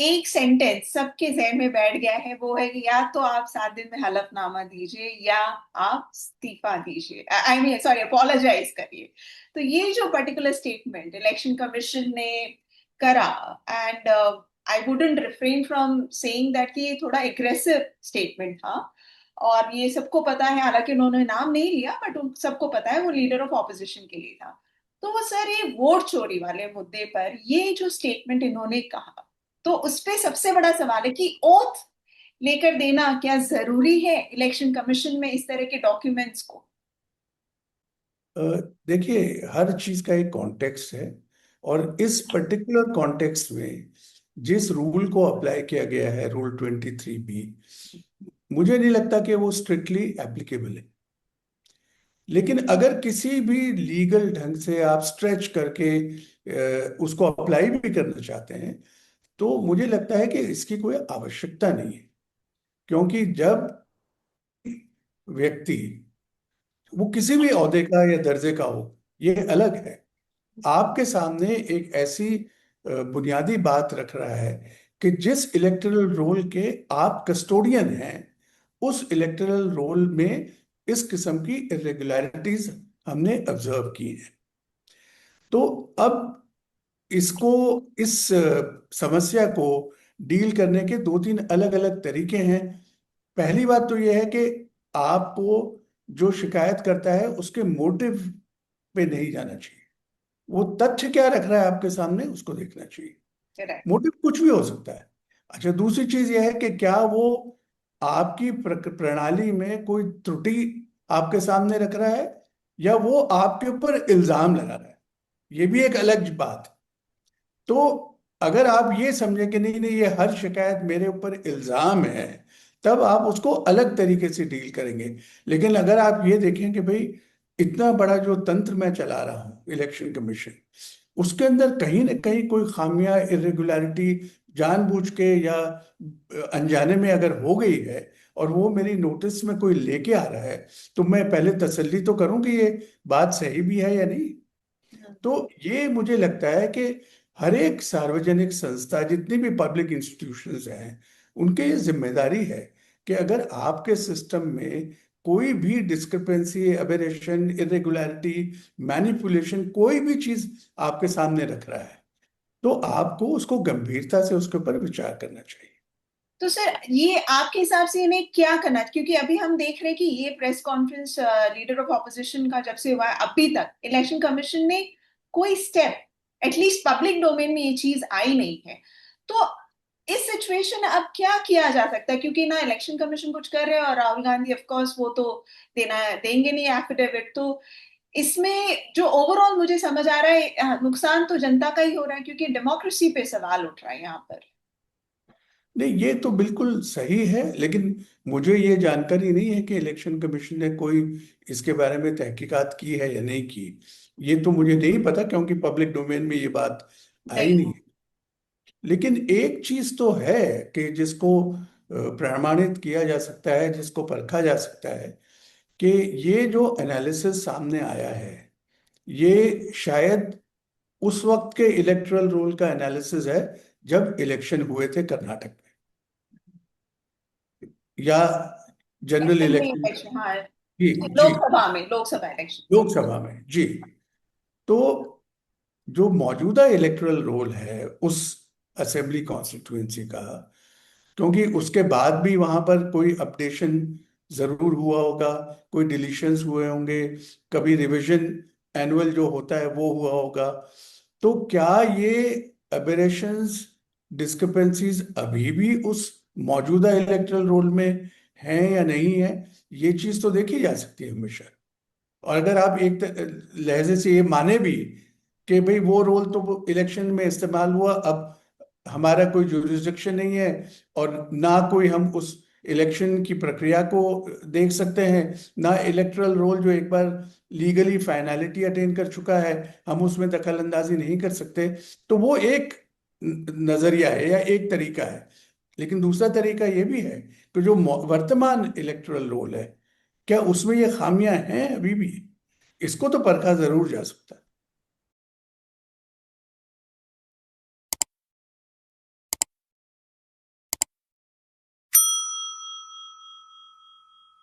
एक सेंटेंस सबके जहन में बैठ गया है, वो है कि या तो आप 7 दिन में हलफनामा दीजिए या आप इस्तीफा दीजिए, आई मीन सॉरी अपोलोजाइज करिए। तो ये जो पर्टिकुलर स्टेटमेंट इलेक्शन कमीशन ने करा, and I wouldn't refrain from saying that कि ये थोड़ा एग्रेसिव स्टेटमेंट था। और ये सबको पता है, हालांकि उन्होंने नाम नहीं लिया, बट उन सबको पता है वो लीडर ऑफ ऑपोजिशन के लिए था। तो वो सर ये वोट चोरी वाले मुद्दे पर ये जो स्टेटमेंट इन्होंने कहा, तो उस पे सबसे बड़ा सवाल है कि ओथ लेकर देना क्या जरूरी है इलेक्शन कमीशन में इस तरह के डॉक्यूमेंट्स को। अ, देखिए, हर चीज का एक कॉन्टेक्स्ट है। और इस पर्टिकुलर कॉन्टेक्स्ट में जिस रूल को अप्लाई किया गया है, रूल 23B, मुझे नहीं लगता कि वो स्ट्रिक्टली एप्लीकेबल है। लेकिन अगर किसी भी लीगल ढंग से आप स्ट्रेच करके उसको अप्लाई भी करना चाहते हैं, तो मुझे लगता है कि इसकी कोई आवश्यकता नहीं है। क्योंकि जब व्यक्ति, वो किसी भी ओहदे का या दर्जे का हो, ये अलग है, आपके सामने एक ऐसी बुनियादी बात रख रहा है कि जिस इलेक्टोरल रोल के आप कस्टोडियन हैं, उस इलेक्टोरल रोल में इस किस्म की इरेगुलरिटीज हमने ऑब्जर्व की है। तो अब इसको, इस समस्या को डील करने के दो तीन अलग अलग तरीके हैं। पहली बात तो यह है कि आपको जो शिकायत करता है उसके मोटिव पे नहीं जाना चाहिए। वो तथ्य क्या रख रहा है आपके सामने, उसको देखना चाहिए। करेक्ट। मोटिव कुछ भी हो सकता है। अच्छा, दूसरी चीज यह है कि क्या वो आपकी प्रणाली में कोई त्रुटि आपके सामने रख रहा है, या वो आपके ऊपर इल्जाम लगा रहा है। ये भी एक अलग बात है। तो अगर आप ये समझे कि नहीं नहीं, ये हर शिकायत मेरे ऊपर इल्जाम है, तब आप उसको अलग तरीके से डील करेंगे। लेकिन अगर आप ये देखें कि भाई, इतना बड़ा जो तंत्र मैं चला रहा हूँ, इलेक्शन कमीशन, उसके अंदर कहीं ना कहीं कोई खामियां, इरेगुलरिटी जानबूझ के या अनजाने में अगर हो गई है, और वो मेरी नोटिस में कोई लेके आ रहा है, तो मैं पहले तसल्ली तो करूं कि ये बात सही भी है या नहीं। तो ये मुझे लगता है कि हर एक सार्वजनिक संस्था, जितनी भी पब्लिक इंस्टीट्यूशंस हैं, उनके ये जिम्मेदारी है कि अगर आपके सिस्टम में कोई भी डिस्क्रिपेंसी, एबेरेशन, इरेगुलरिटी, मैनिपुलेशन, कोई भी चीज आपके सामने रख रहा है, तो आपको उसको गंभीरता से उसके ऊपर विचार करना चाहिए। तो सर ये आपके हिसाब से इन्हें क्या करना, क्योंकि अभी हम देख रहे हैं कि ये press conference leader of opposition का जब से हुआ है अभी तक इलेक्शन कमीशन ने कोई स्टेप एटलीस्ट पब्लिक डोमेन में ये चीज आई नहीं है। तो इस सिचुएशन में अब क्या किया जा सकता है, क्योंकि ना इलेक्शन कमीशन कुछ कर रहे हैं और राहुल गांधी ऑफ कोर्स वो तो देना देंगे नहीं एफिडेविट। तो इसमें जो ओवरऑल मुझे समझ आ रहा है नुकसान तो जनता का ही हो रहा है, क्योंकि डेमोक्रेसी पे सवाल उठ रहा है यहाँ पर। नहीं, ये तो बिल्कुल सही है, लेकिन मुझे ये जानकारी नहीं है कि इलेक्शन कमीशन ने कोई इसके बारे में तहकीकात की है या नहीं की। ये तो मुझे नहीं पता, क्योंकि पब्लिक डोमेन में ये बात आई नहीं। नहीं है। लेकिन एक चीज तो है कि जिसको प्रमाणित किया जा सकता है, जिसको परखा जा सकता है, कि ये जो एनालिसिस सामने आया है, ये शायद उस वक्त के इलेक्टोरल रोल का एनालिसिस है जब इलेक्शन हुए थे कर्नाटक में, या जनरल असेंबली इलेक्शन। इलेक्शन, हाँ। जी जी, लोकसभा में, लोकसभा इलेक्शन। लोकसभा में जी। तो जो मौजूदा इलेक्टोरल रोल है उस असेंबली कॉन्स्टिट्यूएंसी का, क्योंकि उसके बाद भी वहां पर कोई अपडेशन जरूर हुआ होगा, कोई डिलीशंस हुए होंगे, कभी रिवीजन एनुअल जो होता है वो हुआ होगा। तो क्या ये अबेरेशंस, डिस्क्रिपेंसीज अभी भी उस मौजूदा इलेक्टोरल रोल में हैं या नहीं है, ये चीज तो देखी जा सकती है हमेशा। और अगर आप एक लहजे से ये माने भी कि भाई वो रोल तो वो इलेक्शन में इस्तेमाल हुआ, अब हमारा कोई जुरिस्डिक्शन नहीं है, और ना कोई हम उस इलेक्शन की प्रक्रिया को देख सकते हैं, ना इलेक्टोरल रोल जो एक बार लीगली फाइनलिटी अटेन कर चुका है, हम उसमें दखल अंदाजी नहीं कर सकते। तो वो एक नजरिया है या एक तरीका है। लेकिन दूसरा तरीका ये भी है कि जो वर्तमान इलेक्टोरल रोल है, क्या उसमें ये खामियां हैं अभी भी, इसको तो परखा जरूर जा सकता है।